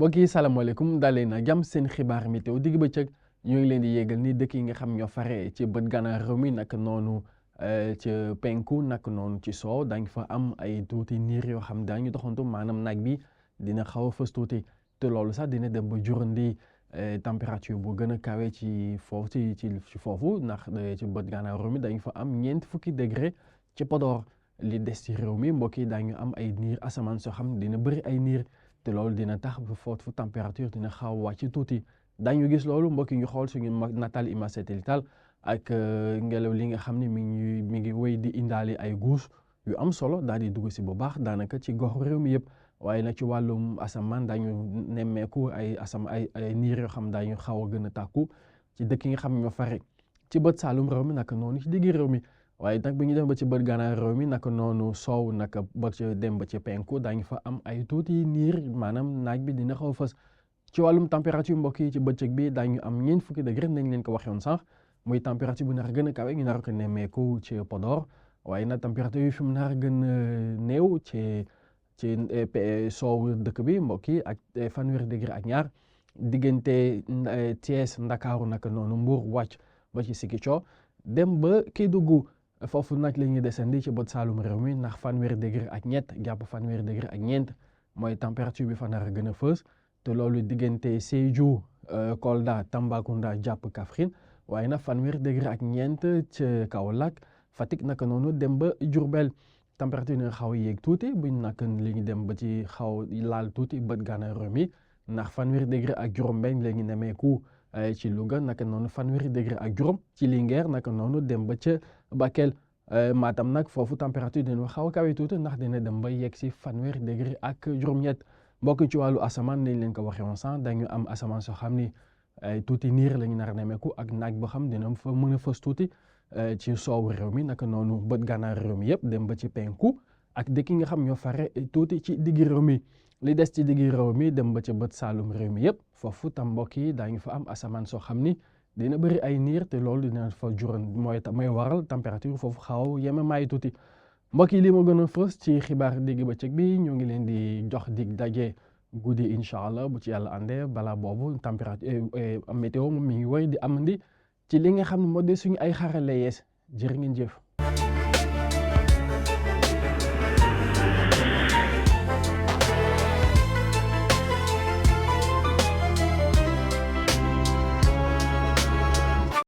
mbokk yi salaamaaleykum dalee na jàmm seen xibaar météo digg bëccëg ñu ngi leen di yégal ni dëkk yi nga xam ñoo fare ci bët gànnaar réew mi nag noonu ci penku nag noonu ci soow dañ fa am ay tuuti niir yoo xam daañu doxantu maanaam naaj bi dina xaw a fës tuuti te loolu sax dina dem ba jurandi température bu gën a kawe ci foofu ci foofu ndax ci bët gànnaar réew mi dañ fa am ñeent fukki degré ci Podor li des ci réew mi mbokk yi daañu am ay niir asamaan soo xam dina bëri ay niir te loolu dina tax ba foofu température dina xaw a wàcc tuuti dañu gis loolu mbokk yi ñu xool suñu natal image satellitale ak ngelaw li nga xam ne mi ngi wéy di indaale ay guus yu am solo daal di dugg si bu baax daanaka ci gox réew mi yëpp waaye nag ci wàllum asamaan dañu nemmeeku ay niir yoo xam dañu xaw a gën a tàkku ci dëkk yi nga xam ñoo fare ci bët saalum réew mi naka noonu ci diggi réew mi waaye nag bu ñu dem ba ci bët gànnaar réew mi naka noonu soow naka ba ci dem ba ci penku dañu fa am ay tuuti niir maanaam naaj bi dina xaw a fës ci wàllum température mbokk yi ci bëccëg bi dañu am ñeent fukki degré nañ leen ko waxee woon sànq muy température bu nar a gën a kawe ñu nar ko nemmeeku ci Podor waaye nag température yi fi mu nar a gën a néew ci soow dëkk bi mbokk yi ak fanweeri degré ak ñaar diggante Thiès Ndakaaru naka noonu Mbour wàcc ba ci Ziguinchor dem ba Kédougou foofu nag la ñuy desandi ci bët saalum réew mi ndax fanweeri degré ak ñett jàpp fanweeri degré ak ñeent mooy température bi fa nar a gën a fës te loolu diggante Sédhiou Kolda Tambacounda jàpp Kaffrine waaye nag fanweeri degré ak ñeent ci Kaolack Fatick naka noonu dem ba Diourbel température dina xaw a yéeg tuuti buñ nag li ñu dem ba ci xaw laal tuuti bët gànnaar réew mi ndax fanweeri degré ak juróom-benn la ñu nemmeeku ci Louga naka noonu fanweeri degré ak juróom ci Linguère naka noonu dem ba ca Bakel Matam nag foofu température dina xaw a kawe tuuti ndax dina dem ba yegg si fanweeri degré ak juróom-ñett mbokk ci wàllu asamaan nañ leen ko waxee woon sànq dañu am asamaan soo xam ni tuuti niir la ñu nar a nemmeeku ak naaj boo xam dina fa mën a fës tuuti ci soowu réew mi naka noonu bët gànnaar réew mi yëpp dem ba ci penku ak dëkk yi nga xam ñoo fare tuuti ci diggi réew mi li des ci diggi réew mi dem ba ci bët saalum réew mi yëpp foofu tam mbokk yi daañu fa am asamaan soo xam ni dina bëri ay niir te loolu dina fa jural mooy waral température foofu xaw yeme maay tuuti mbokk yi li ma gën a fës ci xibaar digg bëccëg bi ñoo ngi leen di jox dig daje guddi incha allah bu ci yàlla àndee balaa boobu température météo mi ngi woy di amandi ci li nga xam ne moo de suñu ay xarale yees jërë ngeen jëf